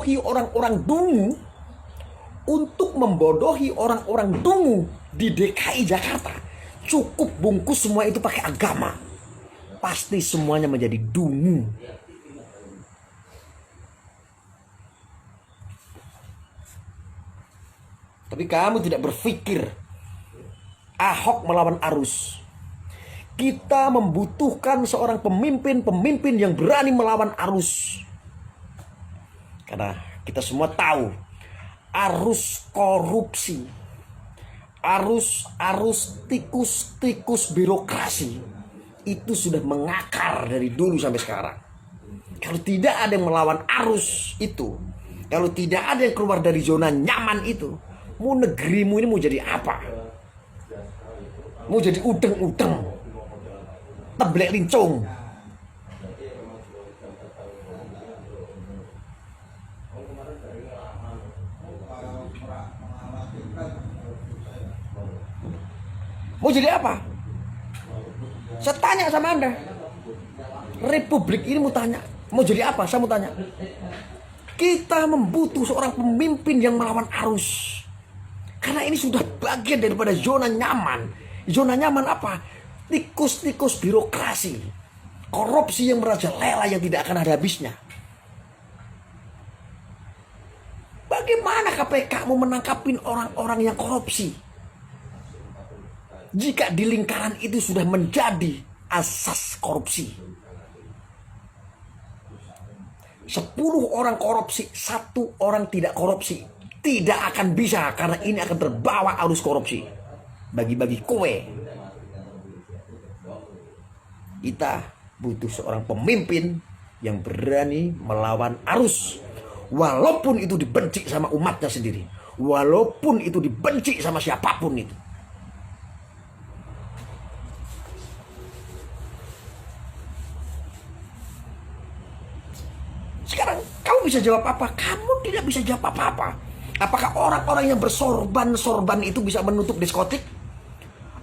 orang-orang dungu, untuk membodohi orang-orang dungu di DKI Jakarta, cukup bungkus semua itu pakai agama. Pasti semuanya menjadi dungu. Tapi kamu tidak berpikir Ahok melawan arus. Kita membutuhkan seorang pemimpin yang berani melawan arus. Karena kita semua tahu arus korupsi, arus tikus birokrasi itu sudah mengakar dari dulu sampai sekarang. Kalau tidak ada yang melawan arus itu, kalau tidak ada yang keluar dari zona nyaman itu, mau negerimu ini mau jadi apa? Mau jadi udeng-udeng, teblek lincung. Mau jadi apa? Saya tanya sama Anda. Republik ini mau tanya, mau jadi apa? Saya mau tanya. Kita membutuh seorang pemimpin yang melawan arus. Karena ini sudah bagian daripada zona nyaman. Zona nyaman apa? Tikus-tikus birokrasi. Korupsi yang merajalela yang tidak akan ada habisnya. Bagaimana KPK mau menangkapin orang-orang yang korupsi? Jika di lingkaran itu sudah menjadi asas korupsi. 10 orang korupsi, 1 orang tidak korupsi. Tidak akan bisa, karena ini akan terbawa arus korupsi. Bagi-bagi kue. Kita butuh seorang pemimpin yang berani melawan arus. Walaupun itu dibenci sama umatnya sendiri. Walaupun itu dibenci sama siapapun itu. Sekarang kamu bisa jawab apa? Kamu tidak bisa jawab apa-apa. Apakah orang-orang yang bersorban itu bisa menutup diskotik?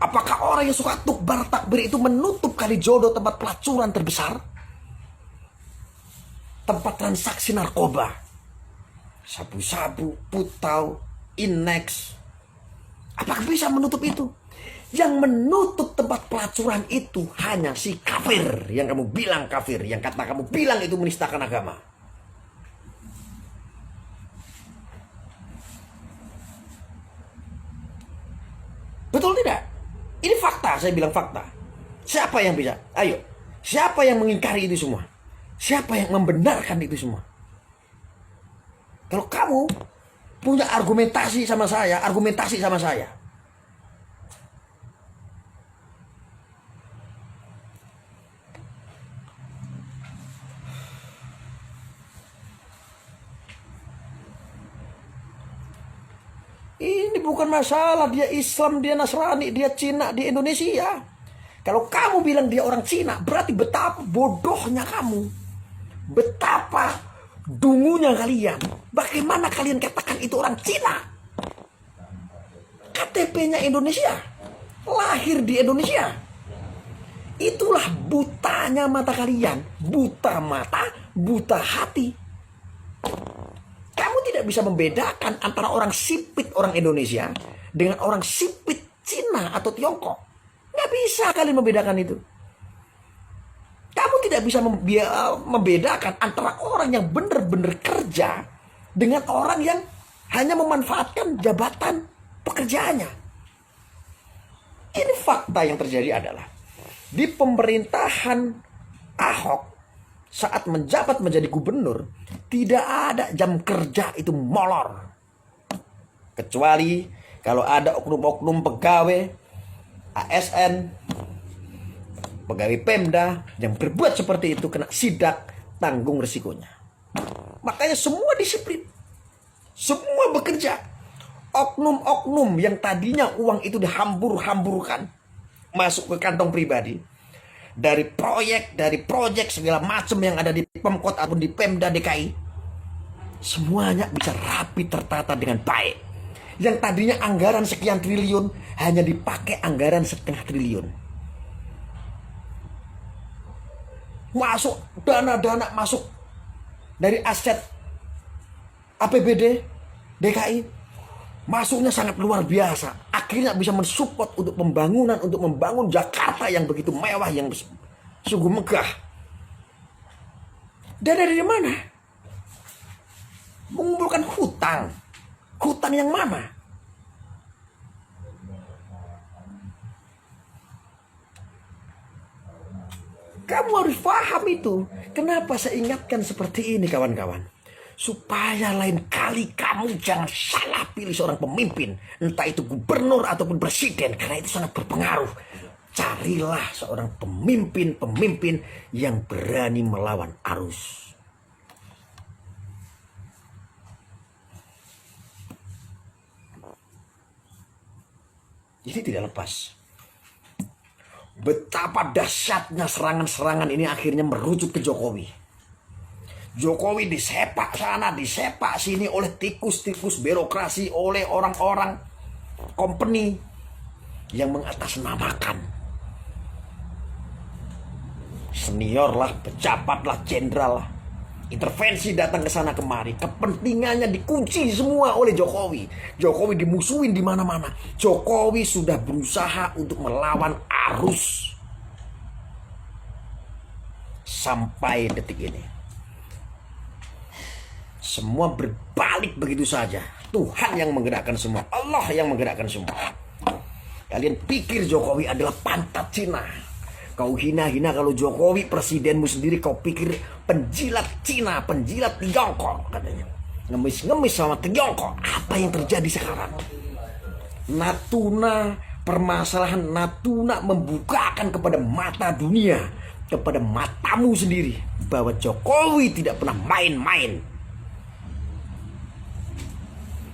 Apakah orang yang suka tukbar takbir itu menutup Kalijodo, tempat pelacuran terbesar? Tempat transaksi narkoba, sabu-sabu, putau, Inex. Apakah bisa menutup itu? Yang menutup tempat pelacuran itu hanya si kafir. Yang kamu bilang kafir, yang kata kamu bilang itu menistakan agama. Betul tidak? Ini fakta, saya bilang fakta. Siapa yang bisa? Ayo, siapa yang mengingkari itu semua? Siapa yang membenarkan itu semua? Kalau kamu punya argumentasi sama saya. Ini bukan masalah dia Islam, dia Nasrani, dia Cina, di Indonesia. Kalau kamu bilang dia orang Cina, berarti betapa bodohnya kamu. Betapa dungunya kalian. Bagaimana kalian katakan itu orang Cina? KTP-nya Indonesia. Lahir di Indonesia. Itulah butanya mata kalian. Buta mata, buta hati. Kamu tidak bisa membedakan antara orang sipit orang Indonesia dengan orang sipit Cina atau Tiongkok. Nggak bisa kalian membedakan itu. Kamu tidak bisa membedakan antara orang yang benar-benar kerja dengan orang yang hanya memanfaatkan jabatan pekerjaannya. Ini fakta yang terjadi adalah di pemerintahan Ahok saat menjabat menjadi gubernur, tidak ada jam kerja itu molor. Kecuali kalau ada oknum-oknum pegawai ASN, pegawai Pemda yang berbuat seperti itu kena sidak, tanggung resikonya. Makanya semua disiplin. Semua bekerja. Oknum-oknum yang tadinya uang itu dihambur-hamburkan masuk ke kantong pribadi. Dari proyek segala macam yang ada di Pemkot ataupun di Pemda DKI, semuanya bisa rapi tertata dengan baik. Yang tadinya anggaran sekian triliun hanya dipakai anggaran 0,5 triliun. Masuk dana-dana masuk dari aset APBD DKI masuknya sangat luar biasa. Akhirnya bisa mensupport untuk pembangunan, untuk membangun Jakarta yang begitu mewah, yang sungguh megah. Dan dari mana? Mengumpulkan hutang. Hutang yang mana? Kamu harus paham itu. Kenapa saya ingatkan seperti ini, kawan-kawan? Supaya lain kali kamu jangan salah pilih seorang pemimpin. Entah itu gubernur ataupun presiden. Karena itu sangat berpengaruh. Carilah seorang pemimpin yang berani melawan arus. Ini tidak lepas. Betapa dahsyatnya serangan-serangan ini akhirnya merujuk ke Jokowi. Jokowi disepak sana, disepak sini oleh tikus-tikus birokrasi, oleh orang-orang company yang mengatasnamakan senior lah, pejabat lah, jenderal lah. Intervensi datang ke sana kemari, kepentingannya dikunci semua oleh Jokowi. Jokowi dimusuhin di mana-mana. Jokowi sudah berusaha untuk melawan arus sampai detik ini. Semua berbalik begitu saja. Tuhan yang menggerakkan semua, Allah yang menggerakkan semua. Kalian pikir Jokowi adalah pantat Cina? Kau hina-hina kalau Jokowi presidenmu sendiri kau pikir penjilat Cina, penjilat Tiongkok katanya. Ngemis-ngemis sama Tiongkok. Apa yang terjadi sekarang? Natuna, permasalahan Natuna membukakan kepada mata dunia, kepada matamu sendiri, bahwa Jokowi tidak pernah main-main.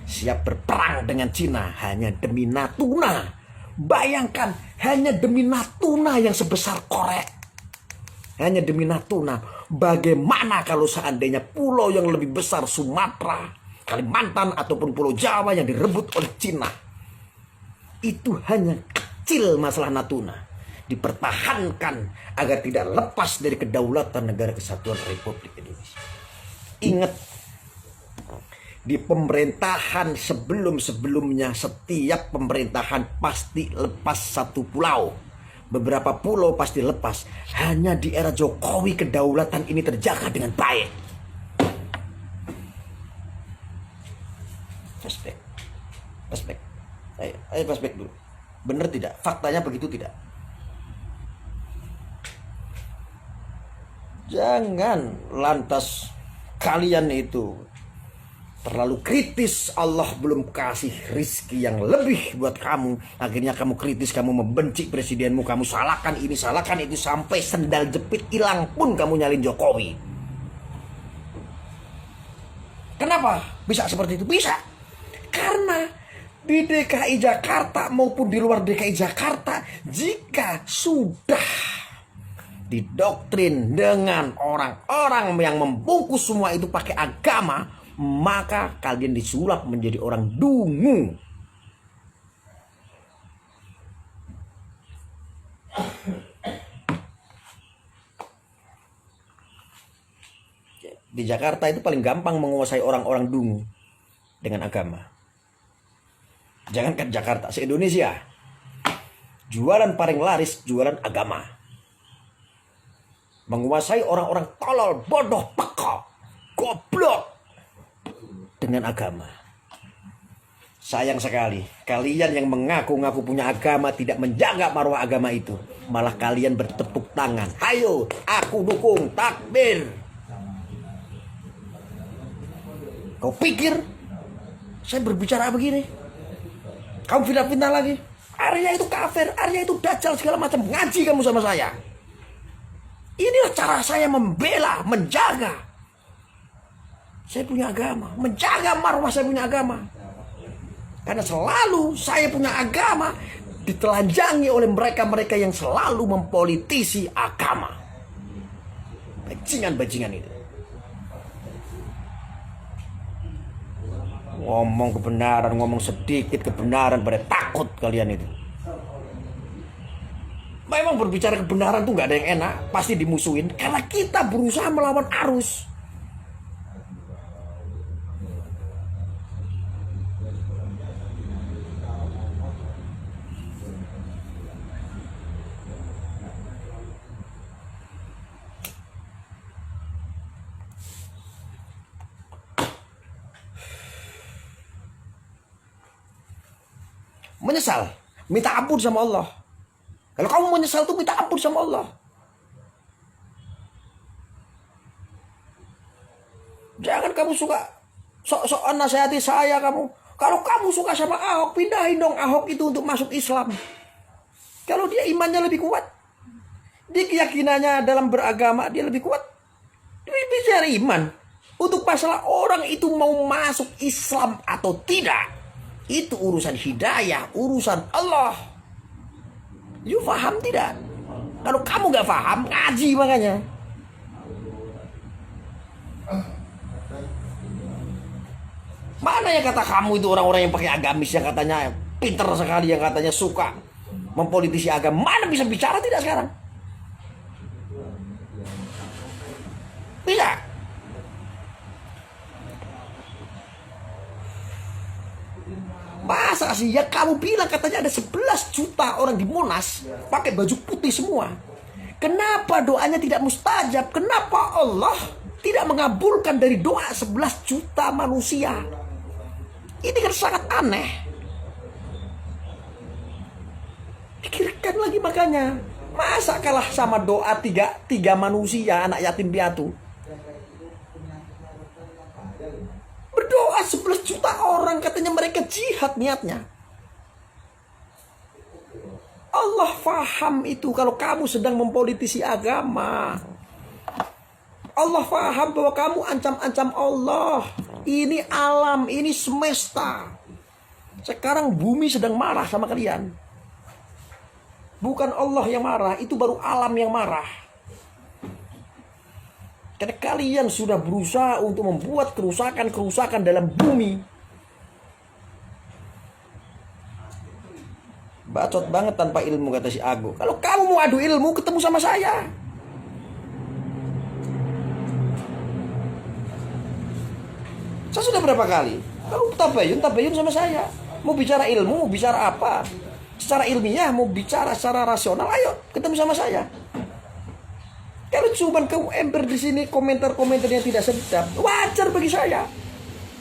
Siap berperang dengan Cina hanya demi Natuna. Bayangkan, hanya demi Natuna yang sebesar korek. Hanya demi Natuna. Bagaimana kalau seandainya pulau yang lebih besar, Sumatera, Kalimantan, ataupun Pulau Jawa yang direbut oleh Cina? Itu hanya kecil masalah Natuna. Dipertahankan agar tidak lepas dari kedaulatan negara kesatuan Republik Indonesia. Ingat, di pemerintahan sebelum-sebelumnya, setiap pemerintahan pasti lepas satu pulau. Beberapa pulau pasti lepas. Hanya di era Jokowi kedaulatan ini terjaga dengan baik. Flashback. Ayo flashback dulu. Benar tidak? Faktanya begitu tidak? Jangan lantas kalian itu terlalu kritis, Allah belum kasih rizki yang lebih buat kamu. Akhirnya kamu kritis, kamu membenci presidenmu, kamu salahkan ini, salahkan itu, sampai sendal jepit hilang pun kamu nyalin Jokowi. Kenapa bisa seperti itu? Bisa karena di DKI Jakarta maupun di luar DKI Jakarta, jika sudah didoktrin dengan orang-orang yang membungkus semua itu pakai agama, maka kalian disulap menjadi orang dungu. Di Jakarta itu paling gampang menguasai orang-orang dungu dengan agama. Jangankan Jakarta, se-Indonesia jualan paling laris jualan agama. Menguasai orang-orang tolol, bodoh, pekok, goblok dengan agama. Sayang sekali, kalian yang mengaku-ngaku punya agama tidak menjaga marwah agama itu. Malah kalian bertepuk tangan. Ayo, aku dukung, takbir. Kau pikir saya berbicara begini? Kamu fitnah-fitnah lagi? Arya itu kafir, Arya itu dajjal, segala macam. Ngaji kamu sama saya. Inilah cara saya membela, menjaga. Saya punya agama, menjaga marwah saya punya agama. Karena selalu saya punya agama ditelanjangi oleh mereka-mereka yang selalu mempolitisi agama. Bajingan-bajingan itu. Ngomong kebenaran, ngomong sedikit kebenaran, pada takut kalian itu. Memang berbicara kebenaran tuh gak ada yang enak, pasti dimusuhin. Karena kita berusaha melawan arus. menyesal, minta ampun sama Allah. Kalau kamu menyesal tuh minta ampun sama Allah. Jangan kamu suka sok-sokan nasihati saya kamu. Kalau kamu suka sama Ahok, pindahin dong Ahok itu untuk masuk Islam. Kalau dia imannya lebih kuat, dia keyakinannya dalam beragama dia lebih kuat. Dia bicara iman. Untuk masalah orang itu mau masuk Islam atau tidak, itu urusan hidayah, urusan Allah. You paham tidak? Kalau kamu gak paham, ngaji makanya. Mana yang kata kamu itu orang-orang yang pakai agamis, yang katanya pinter sekali, yang katanya suka mempolitisi agama. Mana bisa bicara tidak sekarang? Bisa. Masa sih ya kamu bilang katanya ada 11 juta orang di Monas pakai baju putih semua. Kenapa doanya tidak mustajab? Kenapa Allah tidak mengabulkan dari doa 11 juta manusia? Ini kan sangat aneh. Pikirkan lagi makanya. Masa kalah sama doa tiga manusia anak yatim piatu? Berdoa 11 juta orang, katanya mereka jihad niatnya. Allah faham itu kalau kamu sedang mempolitisi agama. Allah faham bahwa kamu ancam-ancam Allah. Ini alam, ini semesta. Sekarang bumi sedang marah sama kalian. Bukan Allah yang marah, itu baru alam yang marah. Karena kalian sudah berusaha untuk membuat kerusakan-kerusakan dalam bumi. Bacot banget tanpa ilmu, kata si Ago. Kalau kamu mau adu ilmu, ketemu sama saya. Saya sudah berapa kali? Kalau tabayun sama saya. Mau bicara ilmu, mau bicara apa? Secara ilmiah, mau bicara secara rasional, ayo ketemu sama saya. Kalau cuma kamu ember di sini komentar-komentar yang tidak sedap, wajar bagi saya.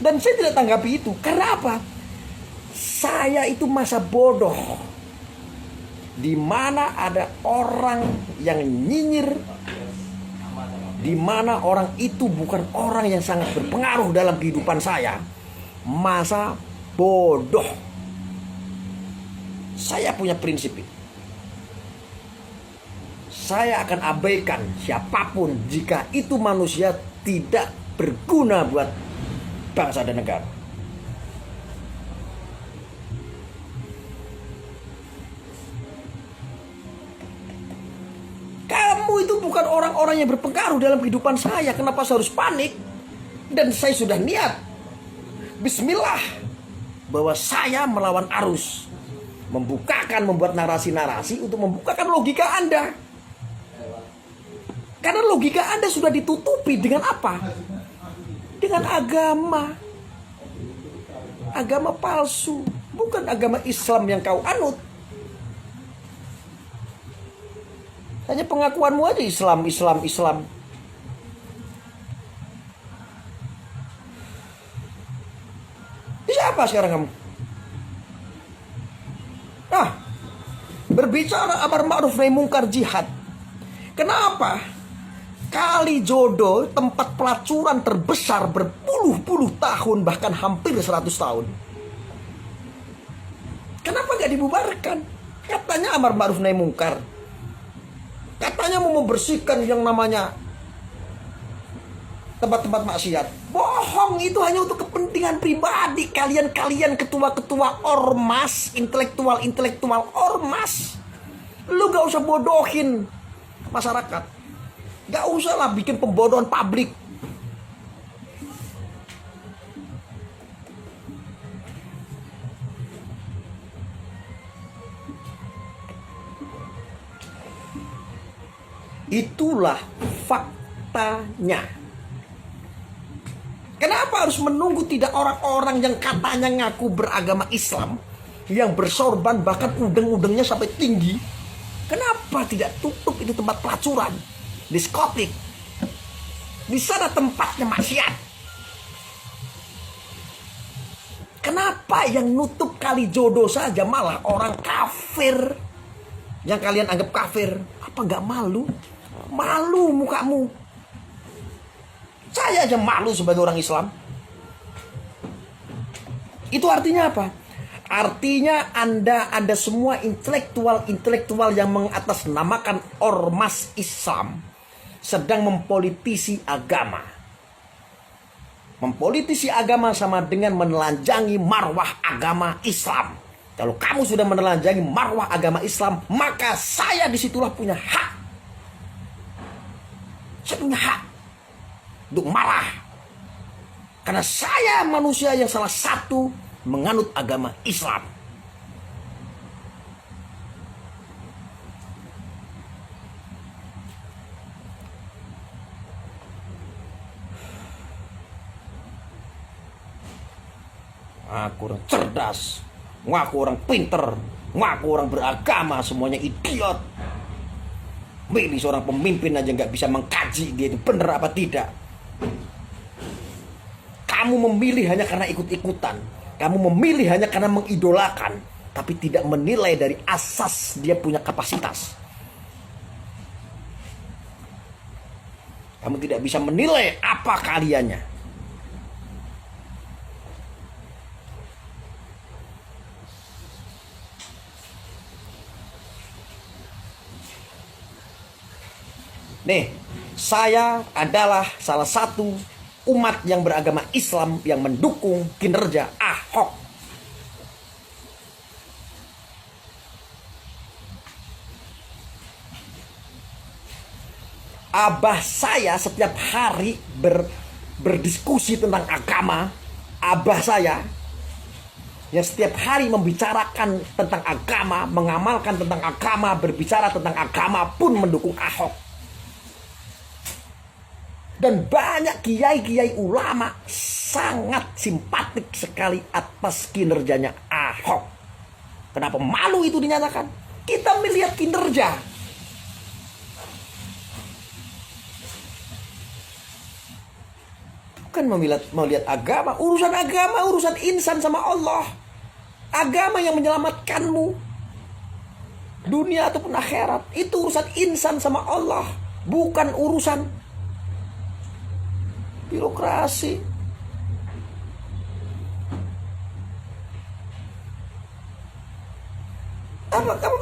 Dan saya tidak tanggapi itu. Karena apa? Saya itu masa bodoh. Di mana ada orang yang nyinyir, di mana orang itu bukan orang yang sangat berpengaruh dalam kehidupan saya. Masa bodoh. Saya punya prinsip ini. Saya akan abaikan siapapun jika itu manusia tidak berguna buat bangsa dan negara. Kamu itu bukan orang-orang yang berpengaruh dalam kehidupan saya. Kenapa saya harus panik? Dan saya sudah niat, bismillah, bahwa saya melawan arus, membuat narasi-narasi untuk membukakan logika Anda. Karena logika Anda sudah ditutupi dengan apa? Dengan agama. Agama palsu, bukan agama Islam yang kau anut. Hanya pengakuanmu aja Islam. Siapa sekarang kamu? Nah, berbicara amar ma'ruf nahi mungkar jihad. Kenapa? Kalijodo, tempat pelacuran terbesar berpuluh-puluh tahun, bahkan hampir 100 tahun. Kenapa gak dibubarkan? Katanya amar ma'ruf nahi mungkar. Katanya mau membersihkan yang namanya tempat-tempat maksiat. Bohong, itu hanya untuk kepentingan pribadi kalian ketua-ketua ormas, intelektual ormas. Lu gak usah bodohin masyarakat. Gak usah lah bikin pembodohan publik. Itulah faktanya. Kenapa harus menunggu tidak orang-orang yang katanya ngaku beragama Islam, yang bersorban bahkan udeng-udengnya sampai tinggi? Kenapa tidak tutup itu tempat pelacuran, diskotik? Di sana tempatnya maksiat. Kenapa yang nutup Kalijodo saja malah orang kafir, yang kalian anggap kafir? Apa nggak malu? Malu mukamu. Saya aja malu sebagai orang Islam. Itu artinya apa? Artinya Anda semua intelektual yang mengatasnamakan ormas Islam sedang mempolitisi agama. Mempolitisi agama sama dengan menelanjangi marwah agama Islam. Kalau kamu sudah menelanjangi marwah agama Islam, maka saya disitulah punya hak. Saya punya hak untuk marah. Karena saya manusia yang salah satu menganut agama Islam. Aku orang cerdas, ngaku orang pinter, ngaku orang beragama, semuanya idiot. Milih seorang pemimpin aja nggak bisa mengkaji dia itu benar apa tidak. Kamu memilih hanya karena ikut-ikutan. Kamu memilih hanya karena mengidolakan, tapi tidak menilai dari asas dia punya kapasitas. Kamu tidak bisa menilai apa keahliannya. Nih, saya adalah salah satu umat yang beragama Islam yang mendukung kinerja Ahok. Abah saya setiap hari berdiskusi tentang agama. Abah saya yang setiap hari membicarakan tentang agama, mengamalkan tentang agama, berbicara tentang agama pun mendukung Ahok. Dan banyak kiai-kiai ulama sangat simpatik sekali atas kinerjanya Ahok. Kenapa malu itu dinyatakan? Kita melihat kinerja. Bukan melihat agama. Urusan insan sama Allah. Agama yang menyelamatkanmu. Dunia ataupun akhirat. Itu urusan insan sama Allah. Bukan urusan birokrasi. Apa kamu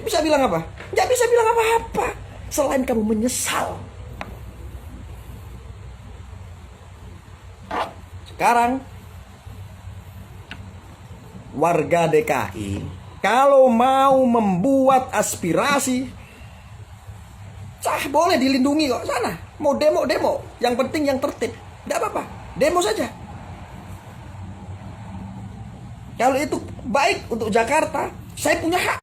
bisa bilang apa? Nggak bisa bilang apa-apa selain kamu menyesal. Sekarang warga DKI kalau mau membuat aspirasi boleh dilindungi kok sana. Mau demo. Yang penting yang tertib. Tidak apa-apa. Demo saja. Kalau itu baik untuk Jakarta, saya punya hak.